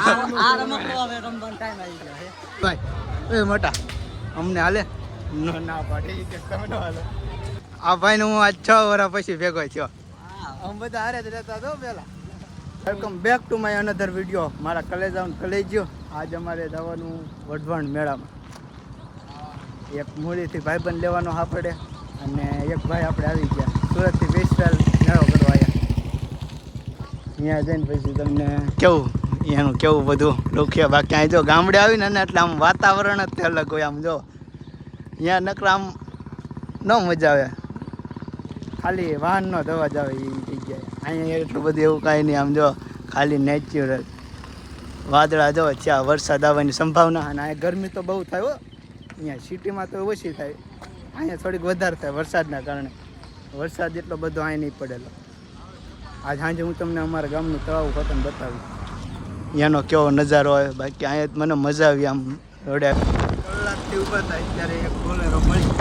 આ રમકડો હવે રમવાનો ટાઈમ આવી ગયો છે ભાઈ એ મોટા અમને હાલે ના પાડી કે તમે ન હાલે આ ભાઈને હું આજ 6 વર્ષ પછી ભેગો થયો અમે બધા હારે જ રહેતા તો પેલા welcome back to my another video મારા કલેજાઉન કલેજ્યો આજ અમારે જવાનું વઢવાણ મેળામાં એક મૂળીથી ભાઈબંધ લેવાનો હા પડે અને એક ભાઈ આપણે આવી ગયા સુરતથી સ્પેશિયલ મેળો કરવા આવ્યા ત્યાં જઈને પછી તમને કેવું એનું કેવું બધું લોખિયા બાકી અહીં જો ગામડે આવીને ને એટલે આમ વાતાવરણ જ અલગ હોય આમ જો અહીંયા નકરા આમ ન મજા આવે ખાલી વાહનનો અવાજ આવે એ જગ્યાએ અહીંયા એટલું બધું એવું કાંઈ નહીં આમ જો ખાલી નેચરલ વાદળા જો છે વરસાદ આવવાની સંભાવના અને અહીંયા ગરમી તો બહુ થાય હો અહીંયા સિટીમાં તો ઓછી થાય અહીંયા થોડીક વધારે થાય વરસાદના કારણે વરસાદ એટલો બધો અહીંયા નહીં પડેલો આજ સાંજે હું તમને અમારા ગામનું તળાવ ખતમ બતાવી એનો કેવો નજારો હોય બાકી અહીંયા મને મજા આવી આમ રોડ્યા કલાકથી ઊભા થાય ત્યારે એક બોલેરો મળી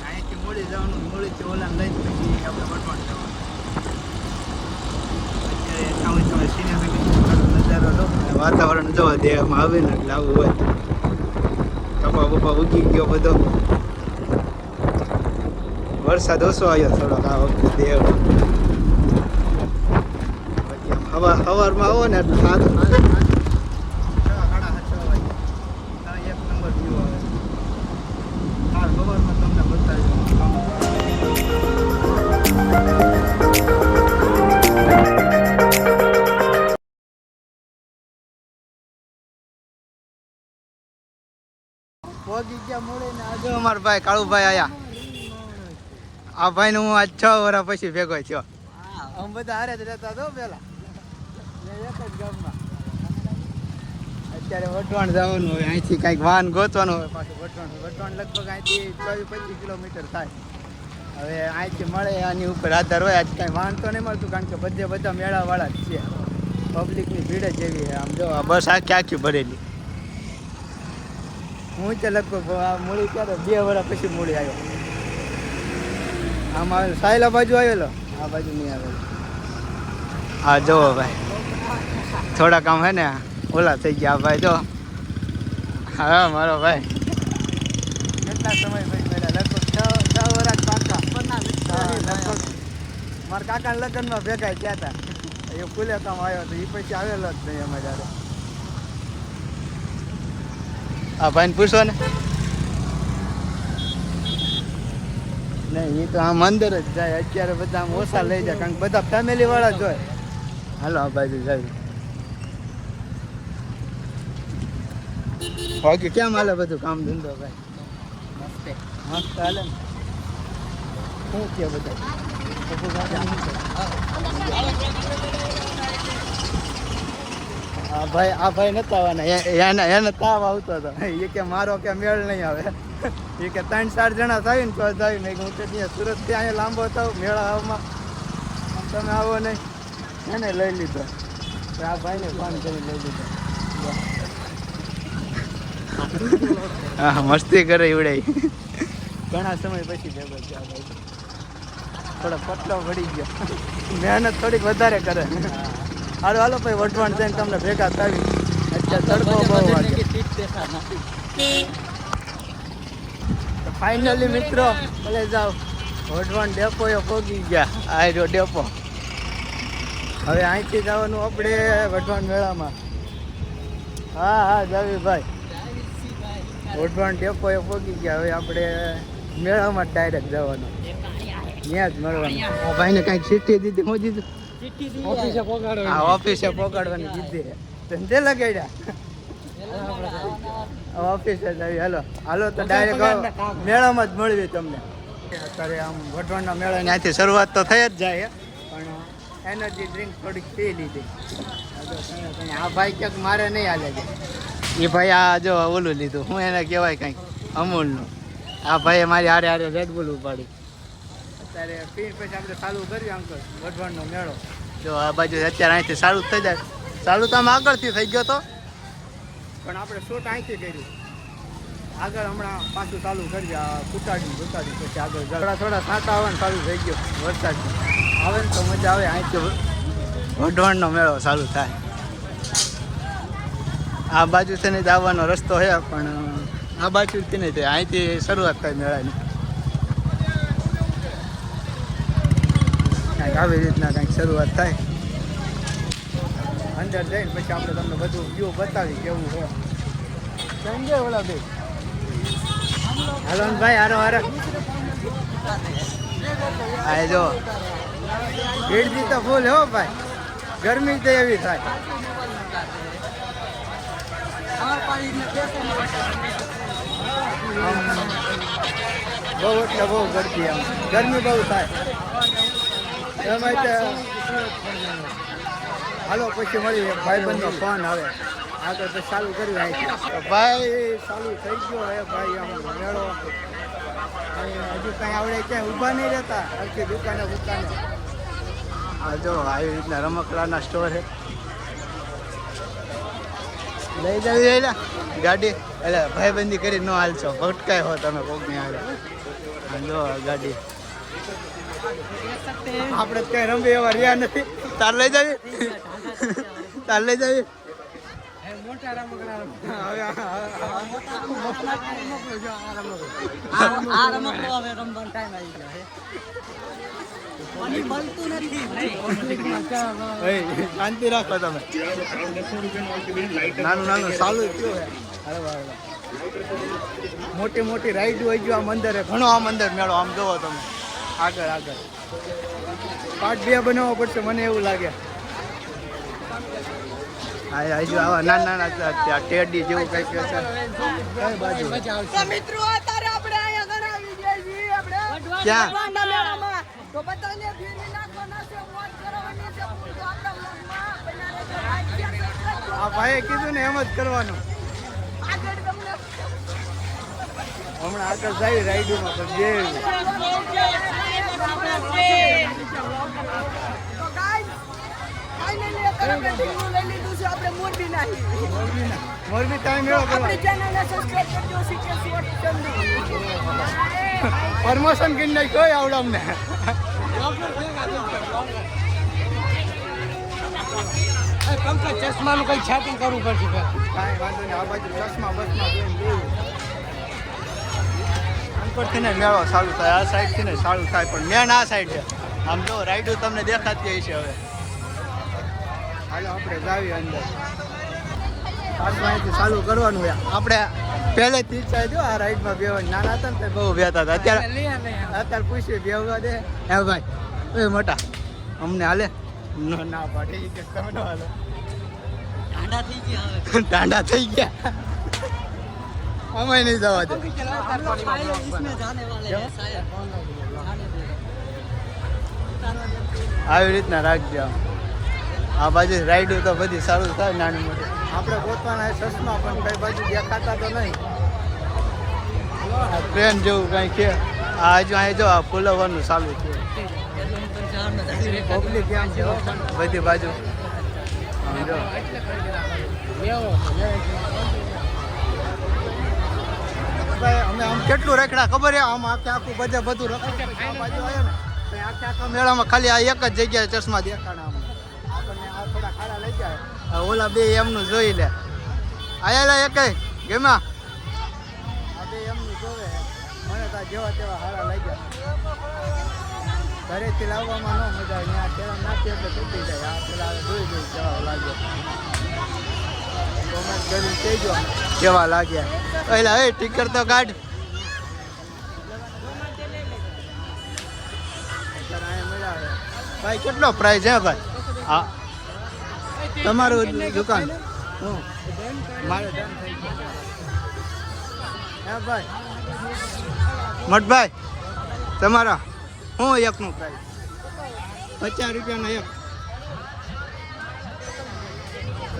અહીંયાથી મોડી જવાનું મોડીથી ઓલા લઈને પછી આપણે વટવાણ જવાનું અત્યારે સિનેમેટિક નજારો લો વાતાવરણ જો દેહમાં આવે ને એટલે આવું હોય કપા બપા ઉગી ગયો બધો વરસાદ ઓછો આવ્યો થોડોક આ વખતે દેહ સવારમાં આવો ને એટલે 7 એક નંબર વ્યૂ આવે હાલ સવારમાં તમને બતાવી પહોંચી ગયા મળે ને આજે અમારા ભાઈ કાળુભાઈ આયા આ ભાઈને હું આજ 6 વર્ષ પછી ભેગો થયો અમે બધા હારે જ રહેતા તો પેલા એક જ ગામમાં અત્યારે વટવાણ જવાનું હોય અહીંથી કાંઈક વાહન ગોતવાનું હોય પાછું વટવાણ લગભગ અહીંથી 24-25 કિલોમીટર થાય હવે અહીંથી મળે આની ઉપર આધાર હોય આજ કાંઈ વાહન તો નહીં મળતું કારણ કે બધા મેળાવાળા જ છે પબ્લિકની ભીડ જ એવી છે આમ જો આ બસ આખી ભરેલી હું તો લગભગ આ મૂળી ક્યારે 2 વર્ષ પછી મૂળી આવ્યો આમાં સાયલા બાજુ આવેલો આ બાજુ નહીં આવેલો હા જો ભાઈ થોડાક આમ હે ને ઓલા થઈ ગયા ભાઈ જો હા મારો ભાઈ કેટલા સમય ભાઈ પહેલા લગભગ 6 વર્ષ પાકા લગભગ મારા કાકાના લગ્નમાં ભેગા ગયા હતા એ ફૂલે કામ આવ્યો હતો એ પછી આવેલો જ નહીં અમે જ્યારે આ ભાઈને પૂછો ને નહીં એ તો આમ અંદર જ જાય અત્યારે બધા આમ ઓછા લઈ જાય કારણ કે બધા ફેમિલી વાળા જ હોય હાલો આ બાજુ જાય બાકી કેમ હાલે બધું કામ ધંધો ભાઈ મસ્ત હાલે ને શું કે બધા આ ભાઈ નતા આવવાના એને તાવ આવતો હતો એ કે મારો કે મેળ નહીં આવે એ કે 3-4 જણા થાય ને તો જાય નહીં હું ત્યાં સુરતથી અહીંયા લાંબો થાવ મેળામાં તમે આવો નહીં એને લઈ લીધો આ ભાઈને ફોન કરી લઈ લીધો હા મસ્તી કરે એવડે ઘણા સમય પછી ભેગો થયા ભાઈ થોડો પતલો વળી ગયો મહેનત થોડીક વધારે કરે હાલો હાલો ભાઈ વઢવાણ જઈને તમને ભેગા થાવી અત્યારે તડકો બહુ વાગે ફાઇનલી મિત્રો ભલે જાઓ વઢવાણ ડેપો એ પહોંચી ગયા આ રહ્યો ડેપો હવે અહીંથી જવાનું આપણે વઢવાણ મેળામાં હા જાવી ભાઈ વઢવાણ ડેપો એ પહોંચી ગયા હવે આપણે મેળામાં જ ડાયરેક્ટ જવાનું ત્યાં જ મળવાનું આ ભાઈને કાંઈક ચિઠ્ઠી દીધી હું દીધું ઓફિસે પોગાડવાની દીધી ધંધે લગાડ્યા ઓફિસે જ આવી હાલો તો ડાયરેક્ટ મેળામાં જ મળવી તમને અત્યારે આમ વઢવાણના મેળાની અહીંથી શરૂઆત તો થઈ જ જાય પણ એનર્જી ડ્રિંક થોડીક પી લીધી આ ભાઈ ક્યાંક મારે નહીં હાલે છે એ ભાઈ આ જો ઓલું લીધું હું એને કહેવાય કંઈક અમૂલનું આ ભાઈએ મારી હારે રેડબુલ ઉપાડી અત્યારે પીને પછી આપણે ચાલુ કર્યું આમ તો વઢવાણનો મેળો જો આ બાજુ અત્યારે અહીંથી ચાલુ થઈ જાય ચાલુ તો આમ આગળથી થઈ ગયો તો પણ આપણે શૂટ અહીંથી કર્યું આગળ હમણાં પાછું ચાલુ કરીએ આ કુટાડી પછી આગળ થોડા સાંતા આવવાનું ચાલુ થઈ ગયો વરસાદ આવે ને તો મજા આવે અહીંથી વઢવાણનો મેળો ચાલુ થાય આ બાજુથી ને જ આવવાનો રસ્તો છે પણ આ બાજુથી નહીં થાય, અહીંથી શરૂઆત થાય મેળાની. કાંઈક આવી રીતના કાંઈક શરૂઆત થાય. અંદર જઈને પછી આપણે તમને બધું વ્યૂ બતાવી કેવું છે. સમજે ઓલા બે હાલો ને ભાઈ, હારો હારો. હા જો ભીડથી તો ફૂલ હો ભાઈ, ગરમી તો એવી થાય. બહુ એટલે બહુ ગરમી, આમ ગરમી બહુ થાય એમાં તો. હાલો પછી મળી ભાઈબંધનો ફોન આવે આગળ પછી ચાલુ કર્યું અહીં ભાઈ ચાલુ થઈ ગયો હે ભાઈ. આમ મેળો હજુ કાંઈ આવડે ક્યાંય ઊભા નહીં રહેતા આખી દુકાને. આ જો આવી રીતના રમકડાના સ્ટોર છે. લઈ જવી એટલે ગાડી એટલે ભાઈબંધી કરી ન હાલશો, ભટકાય હો તમે કોકની આવે. જો ગાડી આપણે કઈ રમવી એવા રહ્યા નથી. તાર લઈ જવી, તાર લઈ જવી. શાંતિ રાખો તમે. નાનું નાનું ચાલુ થયું. મોટી મોટી રાઈડ હોય ગયો આમ અંદર, ઘણો આમ અંદર મેળો. આમ જોવો તમે આગળ આગળ પાર્ટ 2 બનાવવો પડશે મને એવું લાગે. હા હજુ આવા નાના નાના ટેડી જેવું કંઈક છે. મિત્રો અત્યારે આપણે અહીંયા ગણાવી ગયા છીએ. આપણે ક્યાં? મેળામાં તો બધાને ફીરી નાખવાના છે, મોજ કરવાની છે. આ ભાઈએ કીધું ને એમ જ કરવાનું. આગળ તમને હમણાં આગળ જાય રાઈડમાં પણ જે તો ગાઈસ ફાઇનલી અત્યારે આપણે ટિકિટ લઈ લીધું છે. આપણે મોરબી નાહી. મોરબી ટાઈમ મેળો કરવા. આપણી ચેનલને સબસ્ક્રાઇબ કરજો. સીકે શોર્ટ ચંદુ પ્રમોશન કરી નાખ્યો હોય આવડે અમને. ચશ્માનું કઈ છાપું કરવું પડશે. કાંઈ વાંધો નહીં, આ બાજુ ચશ્મા બસમાં જોઈને જોયું. ઉપરથી ને મેળો ચાલુ થાય, આ સાઈડથી ને ચાલુ થાય પણ મેન આ સાઈડ છે. આમ જો રાઈડો તમને દેખાતી હશે. હવે હાલો આપણે જાવી અંદર. પાછું અહીંથી ચાલુ કરવાનું હોય. આપણે પહેલેથી ઈચ્છા જો આ રાઈડમાં બેવાની. નાના હતા ને બહુ બેતા હતા. અત્યારે પૂછ્યું બેવવા દે હે ભાઈ? એ મોટા અમને હાલે ના પાડી કે તમે ન હાલો. ટાંડા થઈ ગયા અમે નહીં જવા દે. આવી રીતના રાખજો. આ બાજુ રાઈડો તો બધી સારું થાય નાની મોટી. આપણે પોતાના ચશ્મા પણ કઈ બાજુ દેખાતા તો નહીં. ટ્રેન જેવું કઈ છે. આ હજુ અહીં જો આ ફૂલવવાનું ચાલુ છે. પબ્લિક એમ છે બધી બાજુ. અમે આમ કેટલું રખડા ખબર છે. આમ આખે આખું બધું રખડું બાજુ આવ્યો ને આખે આખા મેળામાં ખાલી આ એક જ જગ્યાએ ચશ્મા દેખાણા. આપણને આ થોડા ખાડા લઈ જાય. ઓલા બે એમનું જોઈ લે. આયેલા એક ગેમાં આ બે એમનું જોવે. મને તો જેવા તેવા હારા લઈ જાય. ઘરેથી લાવવામાં ન મજા આવે. ત્યાં પેલા નાખીએ એટલે તૂટી જાય. આ પેલા જોઈ કેવા લાગે. કોમેન્ટ કરી કહેજો કેવા લાગ્યા. પહેલા એ ટિકર તો કાઢ. ભાઈ કેટલો પ્રાઇસ છે ભાઈ? હા તમારું દુકાન મારે ડન થઈ ગયું. હા ભાઈ મઠભાઈ તમારા શું એકનું પ્રાઇસ? 50 રૂપિયાનો એક.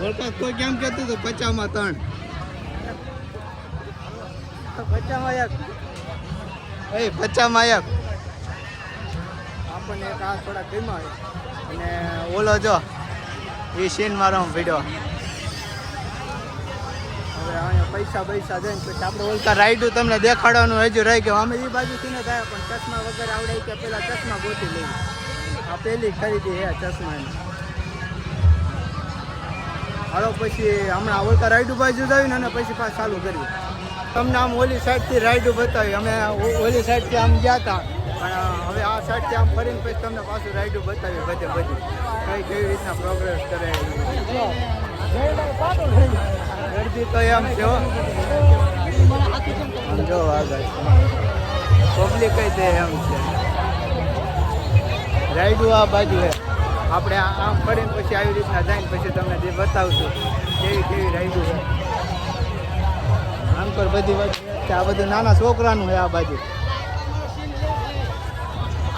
વળકાત કોઈ કેમ કહેતું હતું 50માં 3? 50માં 1. 50માં 1. આપણને એક આ થોડા ગમ્યા અને ઓલો જો એ સીન મારો વિડીયો. હવે અહીંયા પૈસા દઈને પછી આપણે ઓલકા રાઈડું તમને દેખાડવાનું હજુ રહી ગયું. અમે એ બાજુથી ને થાય પણ ચશ્મા વગર આવડે કે પેલા ચશ્મા ગોતી લઈએ. આ પહેલી ખરીદી હે ચશ્માની. હાલો પછી હમણાં ઓલતા રાઈડ બાજુ જઈને અને પછી પાછું ચાલુ કર્યું. તમને આમ ઓલી સાઈડથી રાઈડ બતાવી. અમે ઓલી સાઈડથી આમ ગયા હતા પણ હવે આ સાઈડથી આમ ફરીને પછી તમને પાછું રાઈડ બતાવી બધે બધી કઈ કેવી રીતના પ્રોગ્રેસ કરે. ગરદી તો એમ છે હો. જો આગળ પબ્લિક કઈ દે એમ છે. રાઈડું આ બાજુ છે. આપણે આમ ફરીને પછી આવી રીતના જઈને પછી તમને જે બતાવશું કેવી કેવી રાઈડું છે. આમ પર બધી વાત આ બધું નાના છોકરાનું છે આ બાજુ.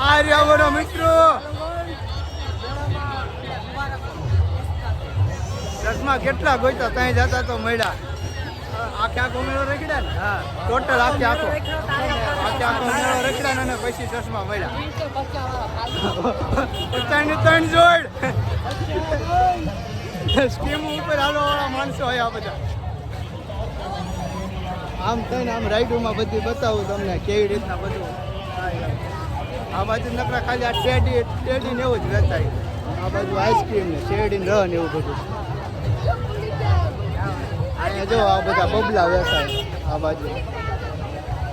આ રહ્યા બોલો મિત્રો. ચશ્મા કેટલા ગોઈતા ત્યાં જતા તો મળ્યા. આખે આખો મેળો રખડ્યા ને. હા ટોટલ આખે આખો મેળો રખડ્યા ને પછી ચશ્મા મળ્યા. 3 જોડ સ્કીમ ઉપર હાલો વાળા માણસો હોય આ બધા. આમ થઈને આમ રાઈડોમાં બધી બતાવું તમને કેવી રીતના બધું. આ બાજુ નકરા ખાલી આ ટેડી ને એવું જ વેચાય. આ બાજુ આઈસ્ક્રીમ ને શેરડી ને રહ ને એવું બધું. અહીંયા જો આ બધા બબલા વેચાય. આ બાજુ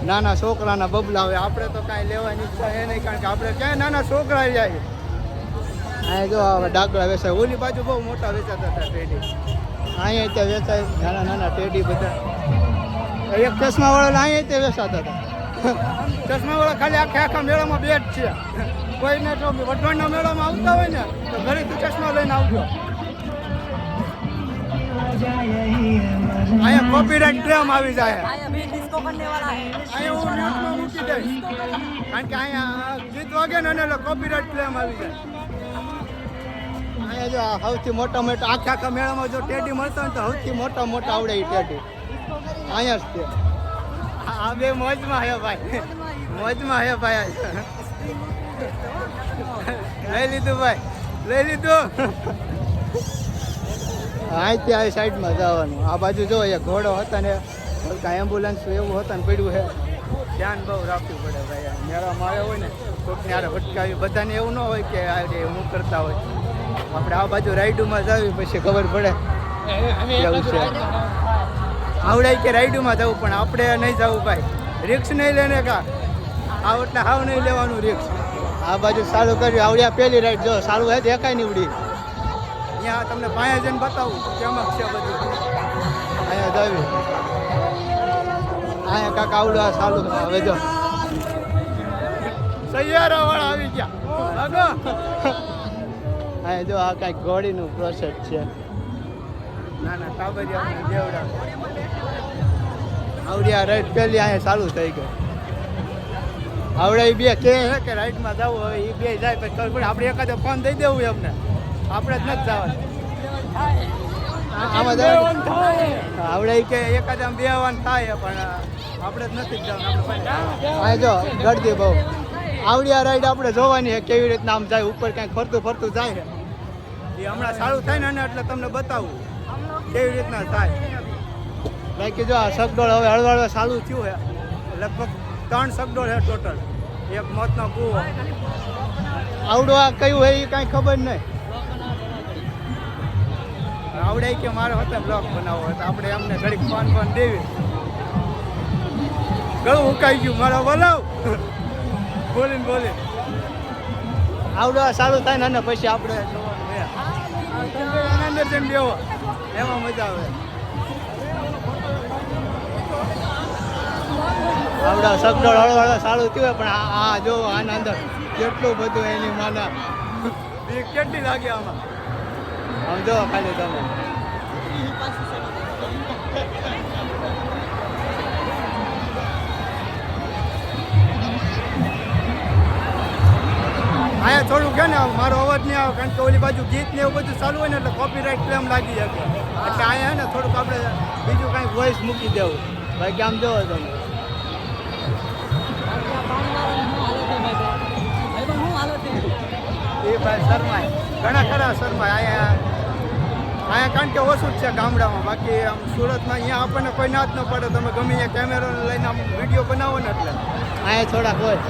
નાના છોકરાના બબલા હોય. આપણે તો કાંઈ લેવાની ઈચ્છા એ નહીં કારણ કે આપણે ક્યાંય નાના છોકરા જાય. અહીંયા જો હવે ડાકડા વેચાય. ઓલી બાજુ બહુ મોટા વેચાતા હતા ટેડી. અહીંયા ત્યાં વેચાય નાના નાના ટેડી બધા. એક ચશ્માવાળા અહીંયા તે વેચાતા હતા. ચશ્માવાળા ખાલી આખા મેળામાં બે જ છે. કોઈને જો વઢવાણના મેળામાં આવતા હોય ને તો ઘરેથી ચશ્મા લઈને આવજો. અહીંયા કોપીરાઇટ ક્લેમ આવી જાય. અહીંયા હું મ્યુટમાં મૂકી દઈશ કારણ કે અહીંયા ગીત વાગે ને એટલે કોપીરાઇટ ક્લેમ આવી જાય. અહીંયા જો સૌથી મોટા આખા મેળામાં જો ટેડી મળતા હોય તો સૌથી મોટા આવડે એ ટેડી અહીંયા જ છે. આ બે મોજમાં હે ભાઈ. મોજમાં હે ભાઈ. લઈ લીધું ભાઈ લઈ લીધું. અહીંથી આ સાઈડમાં જવાનું. આ બાજુ જો એ ઘોડો હતા ને કાંઈ એમ્બ્યુલન્સ એવું હતા ને પડ્યું છે. ધ્યાન બહુ રાખવું પડે ભાઈ. મેળામાં આવ્યો હોય ને કોઈકને યારે ભટકાવી. બધાને એવું ન હોય કે આ હું કરતા હોય. આપણે આ બાજુ રાઈડુમાં જાવી પછી ખબર પડે એવું છે. આવડાય કે રાઈડુમાં જવું પણ આપણે નહીં જવું ભાઈ. રિક્સ નહીં લેને કા. આ એટલે હાવ નહીં લેવાનું રિક્સ. આ બાજુ ચાલુ કર્યું. આવડ્યા પહેલી રાઈડ જો ચાલુ હે દેખાય નહીં ઉડી. અહીંયા તમને પાયા જઈને બતાવું કેમ છે બધું. અહીંયા જાવી. અહીંયા કાંક આવડું ચાલુ હવે જો સૈયારા વાળા આવી ગયા. અહીંયા જો આ કાંઈક ઘોડીનું પ્રોસેસ છે. નાના ટાબરિયા દેવડા આવડ્યા રાઈડ પહેલી અહીંયા ચાલુ થઈ ગઈ. આવડે બે કે રાઈડમાં જવું હવે એ બે જાય પછી ખબર પડે. આપણે એકાદો ફોન દઈ દેવું એમને. આપણે જ નથી જવાનું. આમાં જવાનું આવડે કે એકાદ આમ બેવાનું થાય પણ આપણે જ નથી જવાનું. હા જો ગળદી બહુ આવડિયા રાઈડ આપણે જોવાની છે કેવી રીતના આમ જાય ઉપર કાંઈક ફરતું જાય. એ હમણાં સારું થાય ને એટલે તમને બતાવું કેવી રીતના થાય. બાકી જો આ સગડોળ હવે હળવળવા ચાલુ થયું છે. લગભગ 3 સગડોળ છે ટોટલ. એક મોતનો કૂવો. આવડું આ કયું હોય એ કાંઈ ખબર નહીં. આવડે કે મારે હોતે બ્લોગ બનાવવો હતો આપણે એમને ઘડીક ફોન દેવી. ગળું ઉકાઈ ગયું મારા બોલાવ બોલીને આવડું આ સારું થાય ને પછી આપણે આનંદ જેમ બેવો એમાં મજા આવે. આવડા સગડોળ હળવળવા સારું થયું પણ આ જો આના અંદર કેટલું બધું એની માના કેટલી લાગે આમાં. આમ જો ખાલી તમે અહીંયા થોડું કે ને મારો અવાજ નહીં આવે કારણ કે ઓલી બાજુ ગીત ને એવું બધું ચાલુ હોય ને એટલે કોપીરાઇટ ક્લેમ લાગી શકે. એટલે અહીંયા ને થોડુંક આપણે બીજું કાંઈક વોઇસ મૂકી દેવું. બાકી આમ જોવો તમે એ ભાઈ શર્માય ઘણા ખરા શર્માય. અહીંયા કારણ કે ઓછું જ છે ગામડામાં. બાકી આમ સુરતમાં અહીંયા આપણને કોઈ ના જ ન પડે. તમે ગમે ત્યાં કેમેરો લઈને આમ વિડીયો બનાવો ને એટલે અહીંયા થોડાક હોય.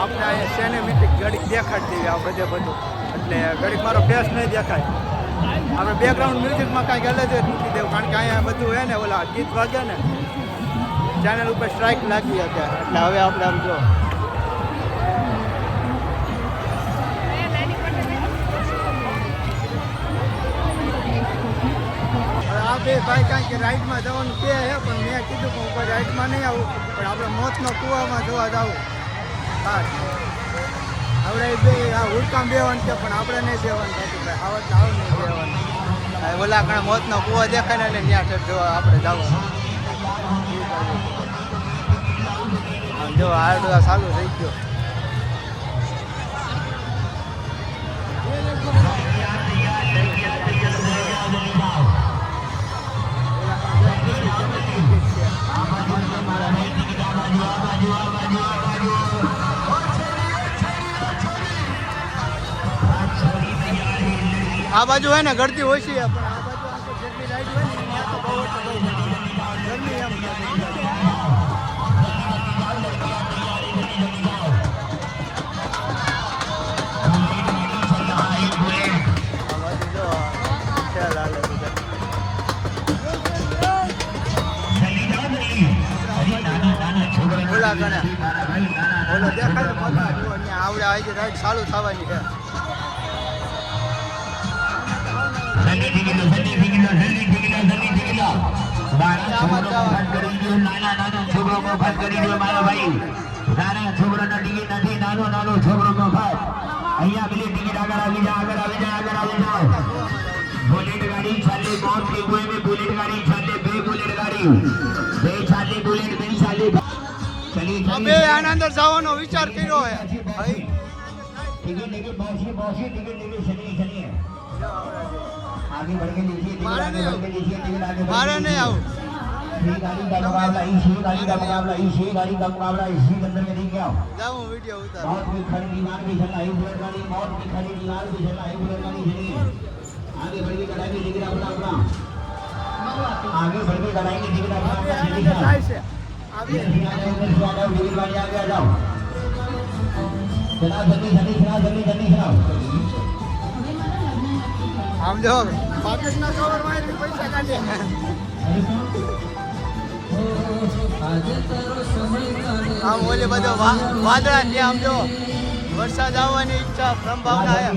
આપણે અહીંયા સિનેમેટિક ઘડીક દેખાડી દઈએ આ બધે બધું, એટલે ઘડીક મારો ફેસ નહીં દેખાય. આપણે બેકગ્રાઉન્ડ મ્યુઝિકમાં કાંઈક અલગ જ મૂકી દેવું, કારણ કે અહીંયા બધું હે ને ઓલા ગીત વાગે ને ચેનલ ઉપર સ્ટ્રાઇક લાગી અત્યારે, એટલે હવે આપણે આમ જો આ બે ભાઈ કાંઈ કે રાઈડમાં જવાનું કે છે, પણ મેં કીધું કે ઉપર રાઈડમાં નહીં આવું, પણ આપણે મોતનો કૂવામાં જોવા જવું. હા આપણે બે આ હુડકામ બેવાનું છે, પણ આપણે નહીં બેવાનું થતું ભાઈ, આવત આવ નહીં બેવાનું. ઓલા કણે મોતનો કૂવો દેખાય ને એટલે ત્યાં ઠેર જોવા આપણે જવું. જો આ ચાલુ થઈ ગયો. આ બાજુ હોય ને ગળતી ઓછી છે, પણ આ બાજુ આમ તો જેટલી લાઈટ હોય ને ત્યાં તો બહુ એટલે બહુ ગરમી એમ ઓલા ગણે ઓલો દેખાય આવડે આવી રાઈડ ચાલુ થવાની છે. અમે આના અંદર જવાનો વિચાર કર્યો છે. मारे नहीं आओ जाऊं वीडियो उतार आगे बढ़ के कढ़ाई की अपना अपना आगे बढ़ के कढ़ाई की अपना आगे आ जाओ चला जल्दी जल्दी चला जल्दी जल्दी चलाओ આમ જો પાકિસ્તાન કવર માં પૈસા કાઢે. આમ ઓલે બધો વાદળા છે, આમ જો વરસાદ આવવાની ઈચ્છા સંભાવના છે.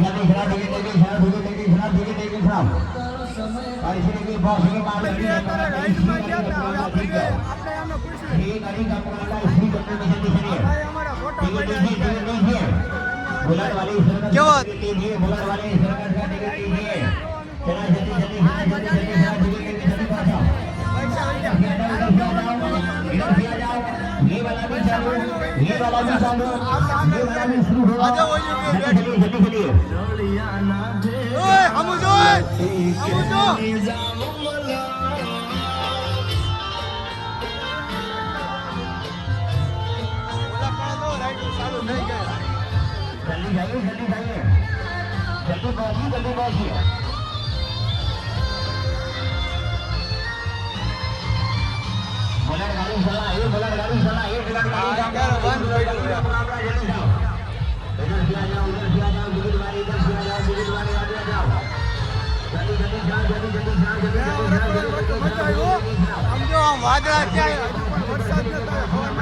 કેવો વાદળા ક્યાં વરસાદ થોડા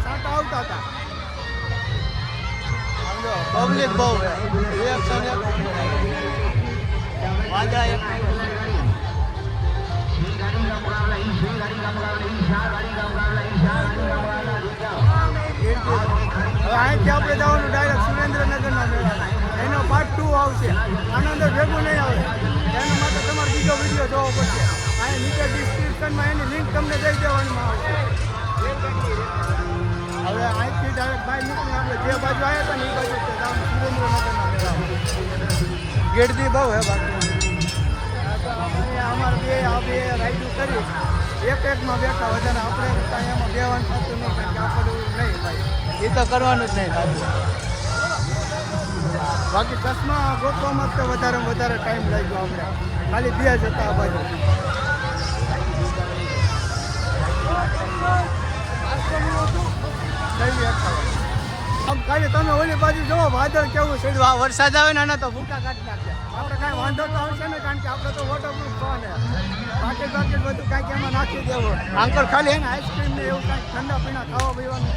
છાંટા આવતા હતા. પબ્લિક બહુ રિએક્શન વાદળા અહીંથી આપણે જવાનું ડાયરેક્ટ સુરેન્દ્રનગરના મેળા, એનો પાર્ટ 2 આવશે. આના અંદર ભેગું નહીં આવે, એના માટે તમારે બીજો વિડીયો જોવો પડશે. અહીં નીચે ડિસ્ક્રિપ્શનમાં એની લિંક તમને દઈ દેવાની આવશે. હવે અહીંથી ડાયરેક્ટ બહાર નીકળી આપણે જે બાજુ આવ્યા હતા ને એ બાજુ જવાનું સુરેન્દ્રનગરના મેળા. ગેટથી બહુ હે બાકી અમારે બે રાઈડું કરી એકમાં બેઠા વધારે આપણે કાંઈ એમાં બેવાનું થતું નહીં, કારણ કે આપણે નહીં ભાઈ એ તો કરવાનું જ નહીં થતું. બાકી ચશ્મા ગોતવામાં તો વધારે ટાઈમ લાગ્યો. આપણે ખાલી 2 જ હતા આ બાજુ. આમ ખાલી તમે ઓલી બાજુ જોવો વાદળ કેવું છે આ વરસાદ આવે ને તો ભૂકા કાઢી નાખે આપણે કાંઈ વાંધો તો આવશે ને કારણ કે આપણે તો વોટરપ્રૂફ છો ને પાકેટ બધું કાંઈક એમાં નાખી દેવું અંકલ ખાલી એને આઈસ્ક્રીમ ને એવું કાંઈક ઠંડા પીણા ખાવા પીવાનું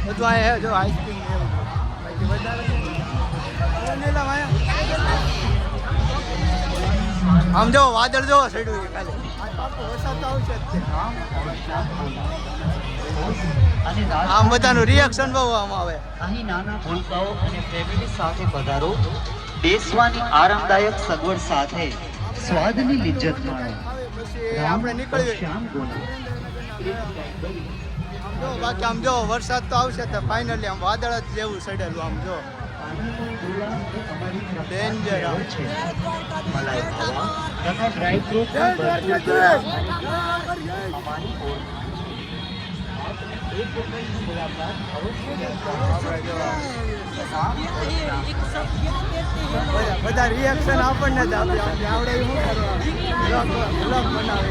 બધું આ હે જો આઈસ્ક્રીમ ને એવું બાકી વધારે આમ જો વાદળ જોવો સડ્યું ખાલી વરસાદ તો આવશે જ આમ બધાનું રિએક્શન બહુ આમ આવે અહીં નાના ભૂલકાઓ અને ફેમિલી સાથે પધારો બેસવાની આરામદાયક સગવડ સાથે સ્વાદની લિજ્જત માણો. પછી આપણે નીકળીએ શ્યામ ગોના જો બાકી આમ જો વરસાદ તો આવશે તો ફાઇનલી આમ વાદળ જ જેવું સડેલું આમ જો ડેન્જર આમ છે મલાઈ માવા તથા ડ્રાય ફ્રૂટ અમારી ઓર બધા રિએક્શન આપણને જ આપે આવડે એવું બ્લોગ બનાવે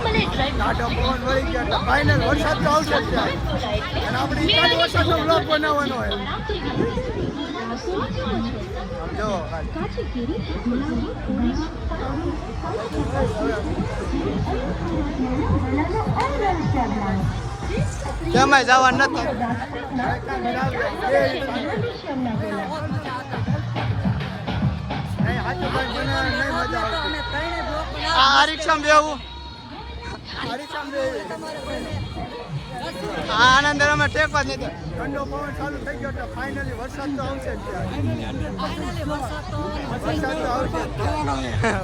એવી રીતના કાઢો પવન વળી ગયા એટલે ફાઇનલ વરસાદ તો આવશે જ ત્યાં અને આપણે ચાલુ વરસાદનો બ્લોગ બનાવવાનો હોય જો કેમાંય જવા નથી આ રિક્ષામાં બેવું આનંદ અમે ટેકવા જ નથી ઠંડો પવન ચાલુ થઈ ગયો એટલે ફાઇનલી વરસાદ તો આવશે જ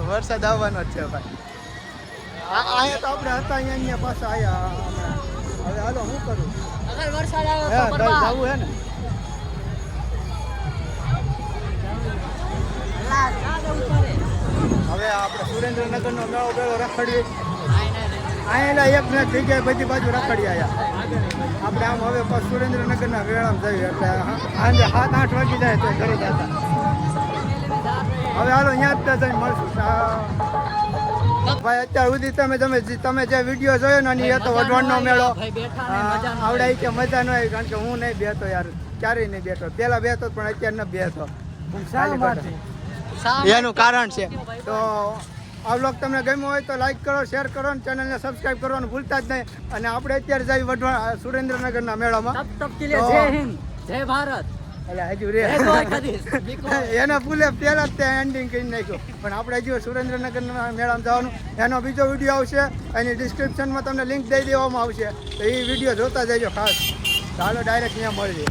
વરસાદ આવવાનો જ છે ભાઈ અહીંયા તો આપણે હતા અહીંયા પાછા આવ્યા હવે હાલો શું કરું અગર વરસાદ આવે હે તો બરબાદ. જવું હે ને લા, જા જવું પડે. હવે આપણે સુરેન્દ્રનગરનો મેળો પેલો રખડીએ અહીંયા એક ને જગ્યાએ બધી બાજુ રખડી આવ્યા આપણે આમ હવે પાછું સુરેન્દ્રનગરના વેળામાં જઈએ એટલે સાંજે 7-8 વાગી જાય તો ઘરે જતા હવે હાલો અહીંયા જ જઈને મળશું ભાઈ અત્યાર સુધી તમે જે વિડીયો જોયો ને એ તો વઢવાણનો મેળો ભાઈ બેઠા ને મજા ન આવડાય કે મજા ન આવી કારણ કે હું નહીં બેઠો યાર ક્યારેય નહીં બેઠો પહેલા બેઠો પણ અત્યારે ન બેઠો એનું કારણ છે તો આ વ્લોગ તમને ગમ્યો હોય તો લાઈક કરો શેર કરો અને ચેનલને સબસ્ક્રાઈબ કરવાનું ભૂલતા જ નહીં અને આપણે અત્યારે જઈએ વઢવાણ સુરેન્દ્રનગરના મેળામાં તપ તપ કે લે જય હિન્દ જય ભારત એટલે હજુ રે જય દ્વારકાધીશ. એના ફૂલે પહેલા જ ત્યાં એન્ડિંગ કરી નાખ્યું પણ આપણે હજુ સુરેન્દ્રનગરના મેળામાં જવાનું એનો બીજો વિડીયો આવશે એની ડિસ્ક્રિપ્શનમાં તમને લિંક દઈ દેવામાં આવશે તો એ વિડીયો જોતા જજો ખાસ ચાલો ડાયરેક્ટ ત્યાં મળીએ